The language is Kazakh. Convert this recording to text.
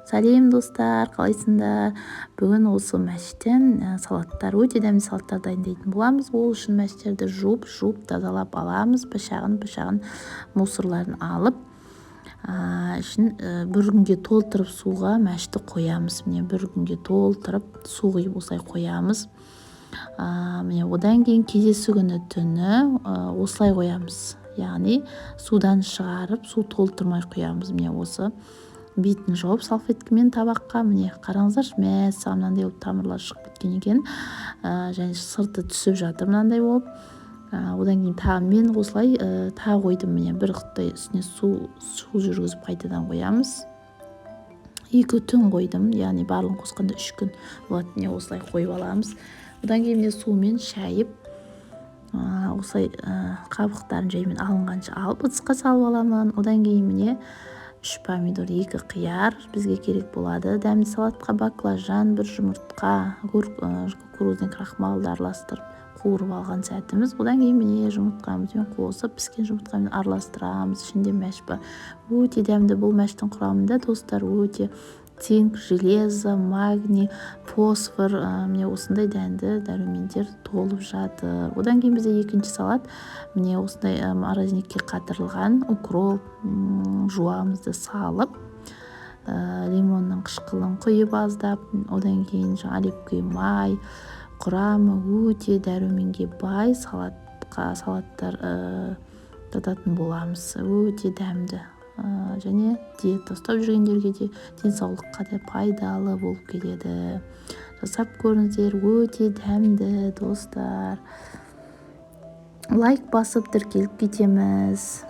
Сәлем достар, қалайсыңдар? Бүгін осы мәштен салаттар, өте дәмді салаттар дайындайтын боламыз. Ол үшін мәштерді жуып тазалап аламыз. Пышағын мусорларын алып, бір күнге толтырып суға мәшті қоямыз. Міне бір күнге толтырып су құйып осылай қоямыз. Міне одан кейін кездесу күні түні осылай қоямыз. Яғни судан шығарып, су толтырмай қоямыз. Міне осы бетін жауып салфеткамен табаққа, міне қараңыздар, мәссаған мынандай болып тамырлар шығып кеткен екен. Және сырты түсіп жатыр мынандай болып. Одан кейін мен осылай тағы қойдым. Міне бір құттай үстіне су жүргізіп қайтадан қоямыз. 2 түн қойдым, яғни барлығын қосқанда 3 күн болады. Міне осылай қойып аламыз. Одан кейін сумен шайып, осылай қабықтарын жаймен алынғанша алып ыдысқа салып аламын. Одан кейін міне 3 помидор, 2 қияр бізге керек болады. Дәмді салатқа баклажан, 1 жұмыртқа, кукурузный крахмалды араластырып қуырып алған сәтіміз. Одан кейін міне жұмыртқамызбен қосып, піскен жұмыртқамен араластырамыз. Ішінде мәш бар. Өте дәмді. Бұл мәштің құрамында достар өте цинк, железо, магний, фосфор, міне осындай дәнді дәрумендер толып жатыр. Одан кейін бізде екінші салат, міне осындай морозилькке қатырылған укроп, жуамызды салып, лимонның қышқылын құйып аздап, одан кейін оливковый май, құрамы өте дәруменге бай салаттар тататын боламыз. Өте дәмді. Және диета ұстап жүргендерге де денсаулыққа да пайдалы болып келеді. Жасап көріңіздер, өте дәмді достар. Лайк басып тіркеліп кетеміз.